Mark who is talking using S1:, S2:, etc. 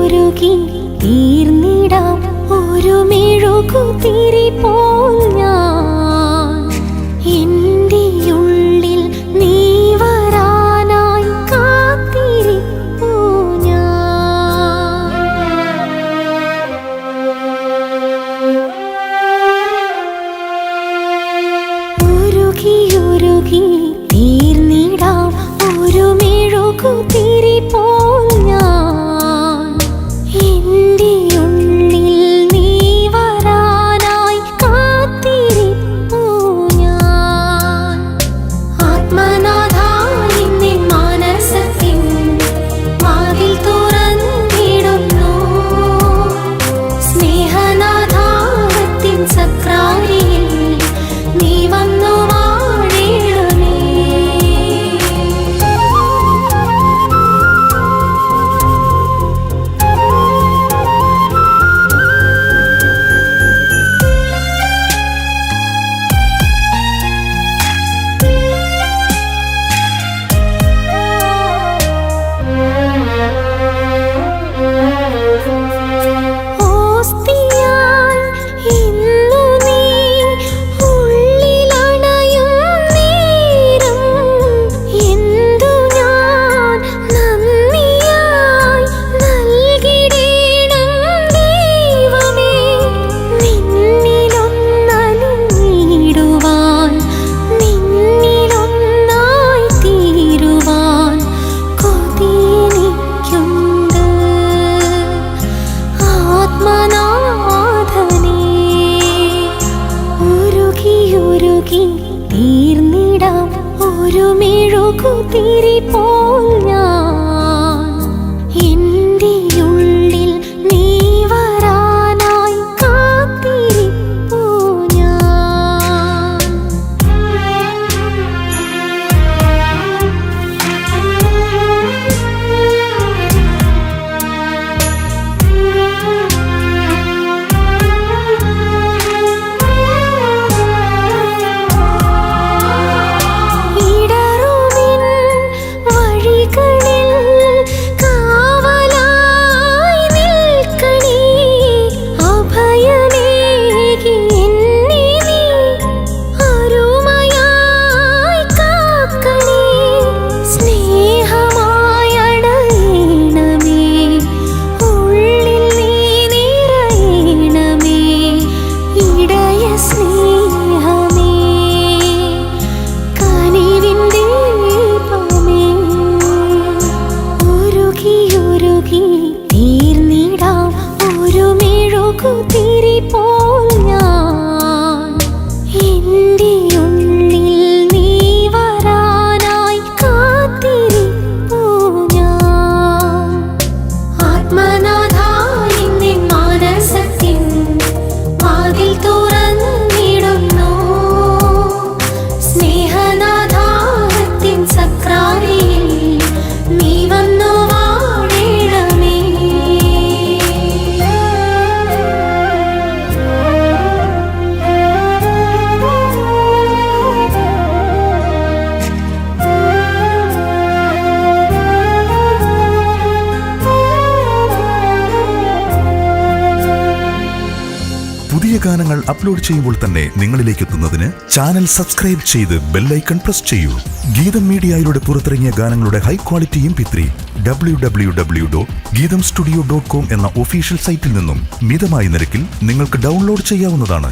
S1: ഉരുകി തീർന്നിടാം ഒരു മെഴുകുതിരി പോൽ ഞാൻ. എൻ്റെ ഉള്ളിൽ നീ വരാനായി കാത്തിരിപ്പൂ ഞാൻ. ഉരുകി ഉരുകി തീർന്നിടാം ഒരു മെഴുകുതിരി പോൽ ഞാൻ. എൻ്റെ ഉള്ളിൽ നീ വരാനായി കാത്തിരിപ്പൂ ഞാൻ. ആത്മനാഥാ നിൻ മനസ്സത്തിൻ വാതിൽ തുറന്നിടുന്നു. സ്നേഹനാഥാത്തിൻ സക്രാരിയിൽ നീ വന്നു വാഴണമേ. ഓസ്തിയായി ഇന്നു നീ ഉള്ളിലണയും നേരം എന്തു ഞാൻ നന്ദിയായി നൽകിടേണം ദൈവമേ. നിന്നിലൊന്നലിഞ്ഞിടുവാൻ നിന്നിലൊന്നായി തീരുവാൻ കൊതിയെനിക്കുണ്ട്. ആത്മനാഥനേ ഉരുകി ഉരുകി തീർന്നിടാം ഒരു മെഴുകുതിരി പോൽ ഞാൻ. എൻ്റെ ഉള്ളിൽ നീ വരാനായി കാത്തിരിപ്പൂ ഞാൻ. ഇടറുമിൻ വഴികളിൽ കാവലായി നിൽക്കണേ. അഭയമേകി എന്നെ നീ അരുമയായി കാക്കണേ. സ്നേഹമായണയണമേ ഉള്ളിൽ നീ നിറയണമേ. ഇടയ സ്നേഹമേ കനിവിൻ ദീപമേ. ഉരുകി ഉരുകി തീർന്നിടാം ഒരു മെഴുകുതിരി പോൽ ഞാൻ. എൻ്റെ ഉള്ളിൽ നീ വരാനായി കാത്തിരിപ്പൂ ഞാൻ. ആത്മനാഥാ നിൻ മനസ്സത്തിൻ വാതിൽ തുറന്നിടുന്നു. സ്നേഹനാഥാത്തിൻ സക്രാരിയിൽ നീ വന്നു വാഴണമേ.
S2: പുതിയ ഗാനങ്ങൾ അപ്ലോഡ് ചെയ്യുമ്പോൾ തന്നെ നിങ്ങളിലേക്ക് എത്തുന്നതിന് ചാനൽ സബ്സ്ക്രൈബ് ചെയ്ത് ബെല്ലൈക്കൺ പ്രസ് ചെയ്യൂ. ഗീതം മീഡിയയിലൂടെ പുറത്തിറങ്ങിയ ഗാനങ്ങളുടെ ഹൈ ക്വാളിറ്റി MP3 www.geethamstudio.com എന്ന ഒഫീഷ്യൽ സൈറ്റിൽ നിന്നും മിതമായ നിരക്കിൽ നിങ്ങൾക്ക് ഡൗൺലോഡ് ചെയ്യാവുന്നതാണ്.